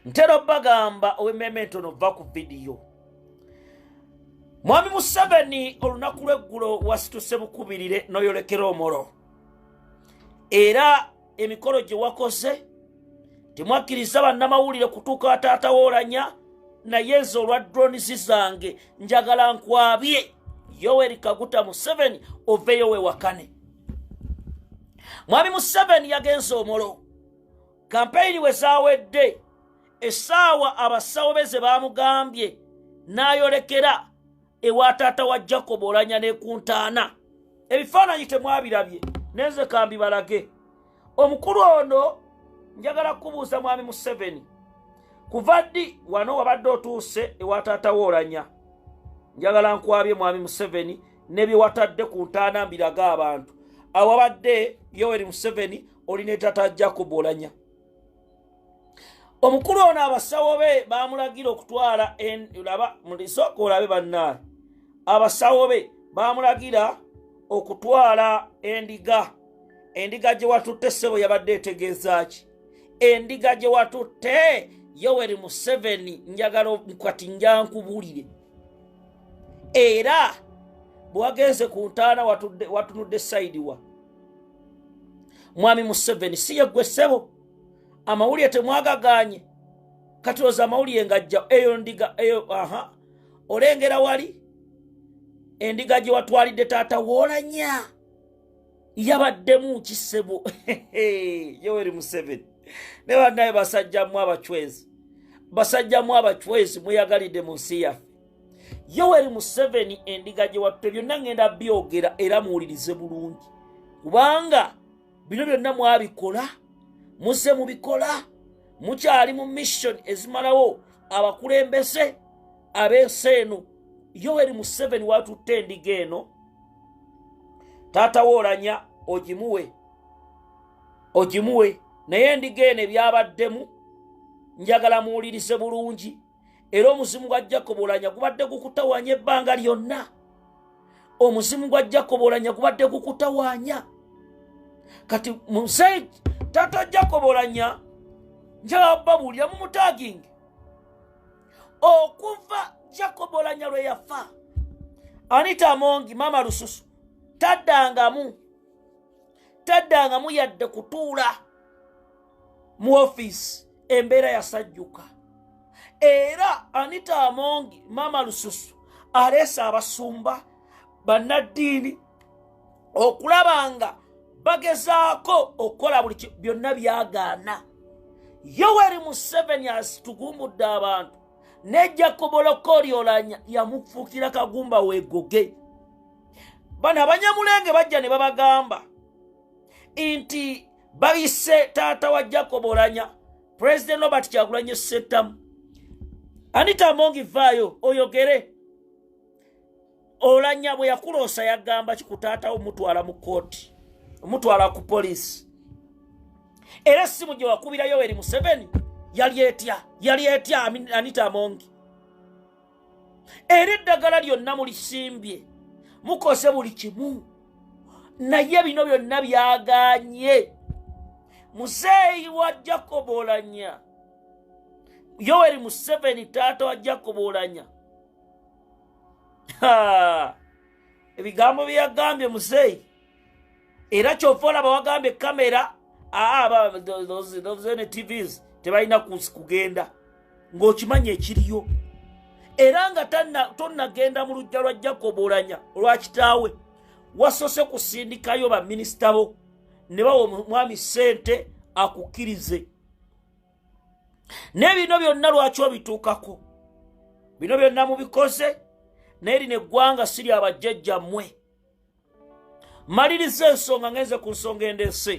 Ntero bagamba ow'emmeme nova ku vidiyo. Mwami Museveni olunaku lw'eggulo wasituse bukubirire n'oyolekera omolo. Era emikolo gye wakoze temwakkiriza bannamawulire kutuuka Taata oulanya, naye ezo olwa drones zange njagala nkwabye Yoweri Kaguta Museveni oveeyo weewakane. Mwami Museveni yagenze omolo. Kampeyini we zaawedde, essaawa abasawo be ze baamugambye n'ayolekera ewa taata wa Jacob Oulanya ne ku Ntaana. Ebifaananyi temwabirabye, nenze kambibalage. Omukulu ono njagala kubuuza Mwami Museveni, kuva ddi wano wabadde otuuse ewa taata wa Oulanya? Njagala nkwabye Mwami Museveni ne bye watadde ku Ntaana mbirage abantu. Awabadde Yoweri Museveni oli ne taata Jacob Oulanya. Omukulu ono abasawo be baamulagira okutwala Laba mulisoko olabe bannaye. Abasawo be baamulagira okutwala endiga. Endiga gye watutte ssebo yabadde etegeeza ki? Endiga gye watutte Yoweri Museveni njagala kati njankubulire. Era bwagenze ku Ntaana watunudde side wa Mwami Museveni si ye gwe ssebo. Amawulire temwagaganye. Kati oza amawulire ngajja eyo ndiga eyo olengera wali endiga gye watwalidde taata wa Oulanya yabaddemu kisebo. Yoweri Museveni ne bannaye basajjamu abachwezi mweyagalidde mu nsi yaffe. Yoweri Museveni endiga gye watutte byonna ngenda byogera era muwulirize bulungi, kubanga bino byonna mwabikola, muze mubikola, mukyali mu mission ezimalawo abakulembeze ab'ensi eno. Yoweri Museveni watutte endiga eno, taata wa Oulanya ogimuwe, naye endiga eno ebyabaddemu njagala muwulirize bulungi. Era omuzimu gwa Jacob Oulanya gubadde gukutawanya ebbanga lyonna. Omuzimu gwa Jacob Oulanya gubadde gukutawanya. Kati muzeyi taata Jacob Oulanya njagala babuulira mu mutagging. Okuva Jacob Oulanya lwe yafa, Anita Amongi mama lususu taddangamu yadde kutuula mu office, embeera yasajjuka. Era Anita Amongi mama lususu aleese abasumba bannaddiini okulabanga bagezaako okukola buli byonna byagaana. Yoweri Museveni asitugumbudde abantu ne Jacob Oulanya yamufuukira kagumba weegoge. Bano abanyamulenge bajja ne babagamba nti bayise taata wa Jacob Oulanya President Robert Kyagulanyi Ssentamu. Anita Amongi vaayo oyogere. Oulanya bwe yakuloosa yagamba kikutaata omutwala mu kooti, omutwala ku poliisi. Era simu gye wakubira Yoweri Museveni yali etya Anita Amongi. Era eddagala lyonna mulisimbye, mukose buli kimu, naye bino byonna byaganye. Muzeeyi wa Jacob Oulanya Yoweri Museveni taata wa Jacob Oulanya. Ebigambo byagambye muzeeyi. Era kyova olaba wagambye kamera those TVs tebalina kugenda ng'okimanya ekiriyo. Era nga tonnagenda mu lujja lwa Jacob Oulanya olwa kitaawe, wasose kusindikayo baminisita bo ne bawa omwami ssente akukkirize. Ne bino byonna lwaki obituukako? Bino byonna mubikoze naye lino eggwanga si lya bajjajjammwe. Maliriza ensonga ngenze ku nsonga endeese.